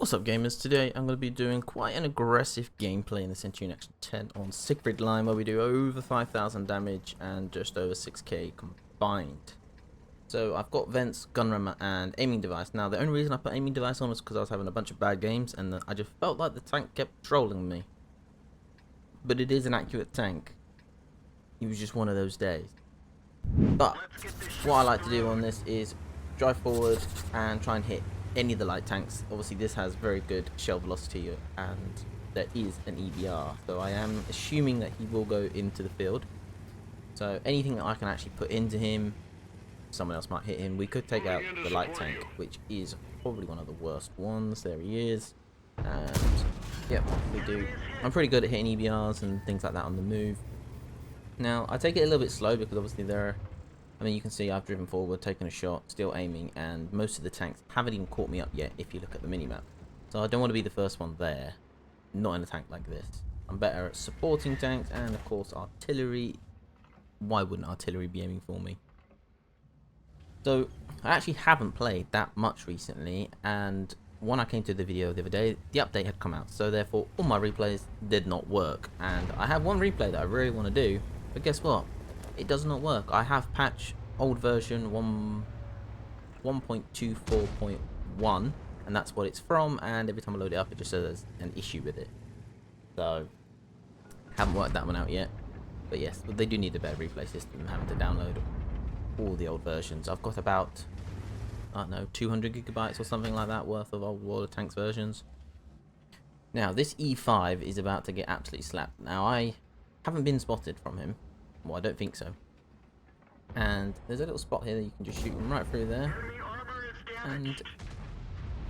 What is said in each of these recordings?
What's up, gamers? Today I'm going to be doing quite an aggressive gameplay in the Centurion X10 on Siegfried line, where we do over 5,000 damage and just over 6k combined. So I've got vents, gun rammer and aiming device. Now the only reason I put aiming device on is because I was having a bunch of bad games and I just felt like the tank kept trolling me. But it is an accurate tank. It was just one of those days. But what I like to do on this is drive forward and try and hit any of the light tanks. Obviously this has very good shell velocity and there is an EBR, so I am assuming that he will go into the field. So anything that I can actually put into him, someone else might hit him. We could take out the light tank, which is probably one of the worst ones. There he is. And yeah, we do. I'm pretty good at hitting EBRs and things like that on the move. Now I take it a little bit slow because obviously you can see I've driven forward, taken a shot, still aiming, and most of the tanks haven't even caught me up yet if you look at the minimap. So I don't want to be the first one there, not in a tank like this. I'm better at supporting tanks and of course artillery. Why wouldn't artillery be aiming for me? So I actually haven't played that much recently, and when I came to the video the other day, the update had come out, so therefore all my replays did not work. And I have one replay that I really want to do, but guess what? It does not work. I have patched old version 1.24.1 and that's what it's from, and every time I load it up it just says there's an issue with it. So haven't worked that one out yet, but yes, they do need a better replay system than having to download all the old versions. I've got about, I don't know, 200 gigabytes or something like that worth of old World of Tanks versions. Now this E5 is about to get absolutely slapped. Now I haven't been spotted from him. Well, I don't think so. And there's a little spot here that you can just shoot him right through there. And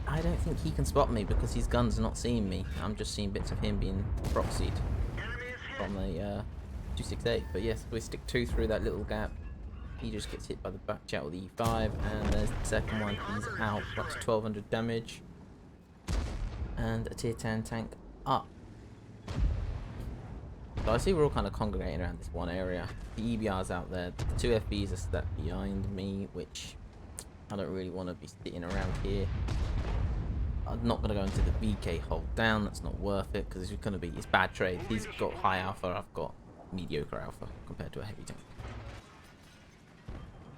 I don't think he can spot me because his gun's not seeing me. I'm just seeing bits of him being proxied from a 268. But yes, we stick 2 through that little gap. He just gets hit by the back chat with the E5. And there's the second one. He's out. That's 1200 damage. And a tier 10 tank up. So I see we're all kind of congregating around this one area. The EBR's out there. The 2 FBs are stuck behind me, which I don't really want to be sitting around here. I'm not going to go into the VK hold down. That's not worth it because it's bad trade. He's got high alpha. I've got mediocre alpha compared to a heavy tank.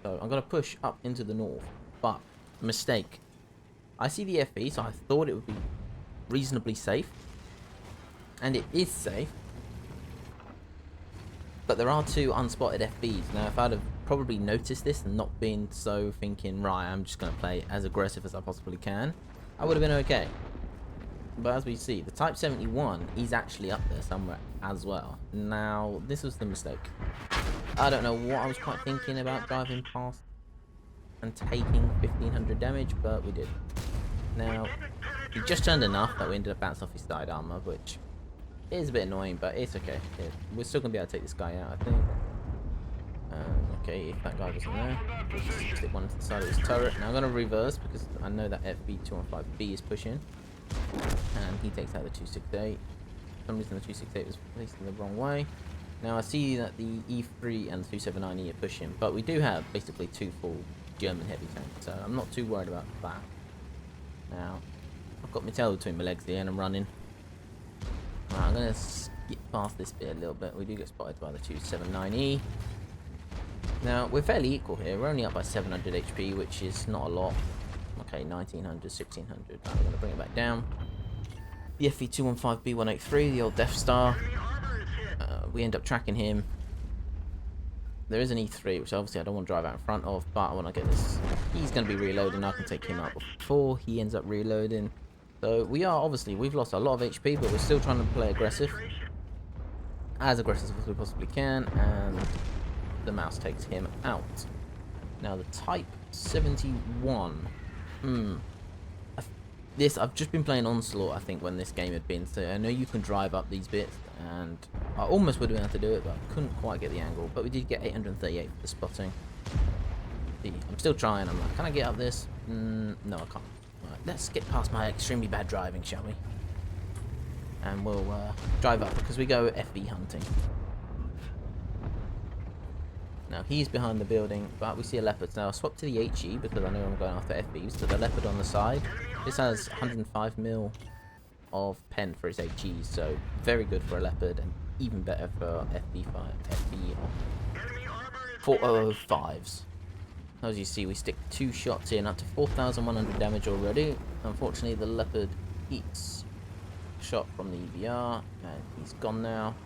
So I'm going to push up into the north. But mistake. I see the FB, so I thought it would be reasonably safe. And it is safe. But there are 2 unspotted FBs. Now, if I'd have probably noticed this and not been so thinking, right, I'm just going to play as aggressive as I possibly can, I would have been okay. But as we see, the Type 71 is actually up there somewhere as well. Now, this was the mistake. I don't know what I was quite thinking about driving past and taking 1500 damage, but we did. Now, he just turned enough that we ended up bouncing off his side armor, which it is a bit annoying, but it's okay. We're still going to be able to take this guy out, I think. Okay, if that guy wasn't there, we'll just stick one to the side of his turret. Now I'm going to reverse because I know that FB215B is pushing. And he takes out the 268. For some reason the 268 was facing the wrong way. Now I see that the E3 and the 279E are pushing, but we do have basically 2 full German heavy tanks, so I'm not too worried about that. Now, I've got my tail between my legs here and I'm running. I'm going to skip past this bit a little bit. We do get spotted by the 279E. Now, we're fairly equal here. We're only up by 700 HP, which is not a lot. Okay, 1900, 1600. I'm going to bring it back down. The FV215B183, the old Death Star. We end up tracking him. There is an E3, which obviously I don't want to drive out in front of, but I want to get this. He's going to be reloading. I can take him out before he ends up reloading. So we've lost a lot of HP, but we're still trying to play aggressive. As aggressive as we possibly can, and the mouse takes him out. Now the Type 71. I've just been playing Onslaught, I think, when this game had been, so I know you can drive up these bits, and I almost would have been able to do it, but I couldn't quite get the angle. But we did get 838 for the spotting. See, I'm still trying. I'm like, can I get up this? No, I can't. Right, let's get past my extremely bad driving, shall we? And we'll drive up because we go FB hunting. Now he's behind the building, but we see a leopard. Now I'll swap to the HE because I know I'm going after FBs. So the leopard on the side. This has 105 mil of pen for its HE, so very good for a leopard and even better for FB405s. As you see, we stick 2 shots in, up to 4,100 damage already. Unfortunately, the leopard eats shot from the EBR, and he's gone now.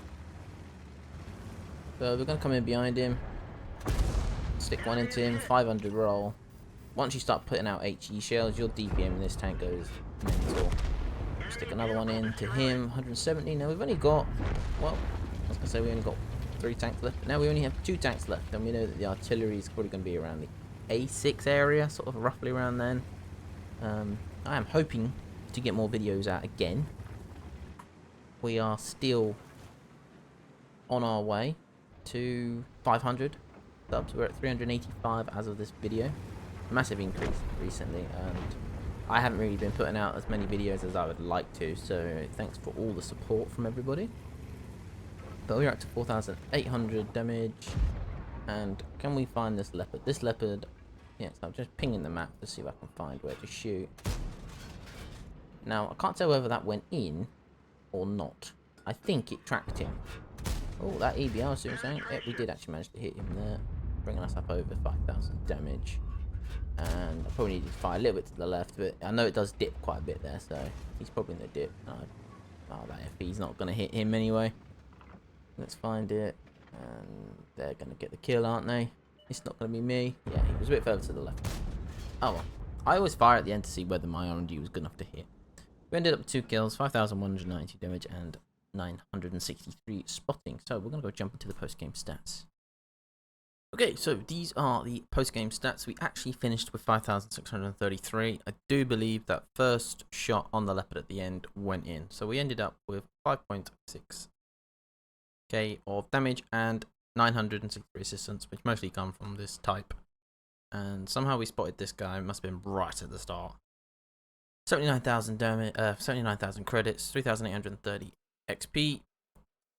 So we're going to come in behind him, stick one into him, 500 roll. Once you start putting out HE shells, your DPM in this tank goes mental. Stick another one into him, 170. Now we've only got, well, I was going to say we only got 3 tanks left, but now we only have 2 tanks left, and we know that the artillery is probably going to be around the A6 area, sort of roughly around then. I am hoping to get more videos out again. We are still on our way to 500 subs. We're at 385 as of this video. Massive increase recently, and I haven't really been putting out as many videos as I would like to, so thanks for all the support from everybody. But we're up to 4,800 damage, and can we find this leopard? This leopard, yes, I'm just pinging the map to see if I can find where to shoot. Now, I can't tell whether that went in or not. I think it tracked him. Oh, that EBR, see what I'm saying? Yeah, we did actually manage to hit him there, bringing us up over 5,000 damage. And I probably need to fire a little bit to the left, but I know it does dip quite a bit there, so he's probably in the dip. Oh, that FB's not going to hit him anyway. Let's find it. And they're going to get the kill, aren't they? It's not going to be me. Yeah, he was a bit further to the left. Oh well. I always fire at the end to see whether my RNG was good enough to hit. We ended up with 2 kills, 5,190 damage, and 963 spotting. So we're going to go jump into the post-game stats. Okay, so these are the post-game stats. We actually finished with 5,633. I do believe that first shot on the leopard at the end went in. So we ended up with 5.6k of damage and 963 assistance, which mostly come from this type. And somehow we spotted this guy. It must have been right at the start. 79,000 damage, 79,000 credits, 3,830 XP.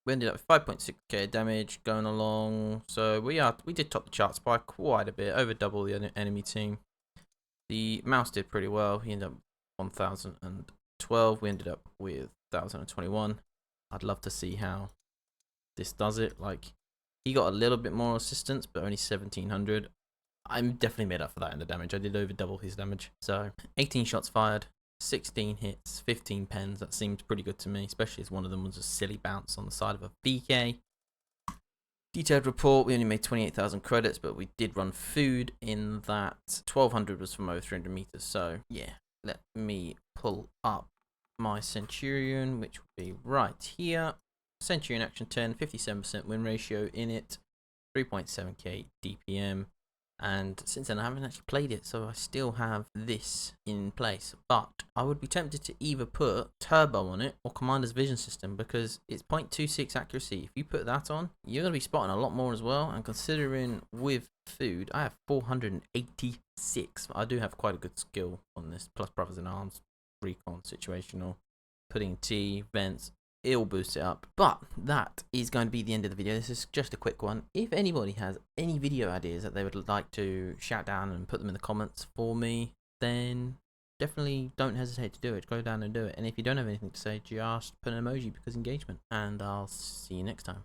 We ended up with 5.6k damage going along, so we did top the charts by quite a bit, over double the enemy team. The mouse did pretty well. He ended up 1,012. We ended up with 1,021. I'd love to see how this does it. Like, he got a little bit more assistance, but only 1,700. I'm definitely made up for that in the damage. I did over double his damage. So 18 shots fired, 16 hits, 15 pens. That seemed pretty good to me, especially as one of them was a silly bounce on the side of a VK. Detailed report, we only made 28,000 credits, but we did run food in that. 1,200 was from over 300 meters. So yeah, let me pull up my centurion, which will be right here. Centurion action 10, 57% win ratio in it, 3.7k DPM. And since then I haven't actually played it, so I still have this in place. But I would be tempted to either put turbo on it or commander's vision system, because it's 0.26 accuracy. If you put that on, you're going to be spotting a lot more as well. And considering with food, I have 486. I do have quite a good skill on this, plus brothers in arms, recon, situational, putting T, vents. It'll boost it up. But that is going to be the end of the video. This is just a quick one. If anybody has any video ideas that they would like to shout down and put them in the comments for me, then definitely don't hesitate to do it. Go down and do it. And if you don't have anything to say, just put an emoji, because engagement. And I'll see you next time.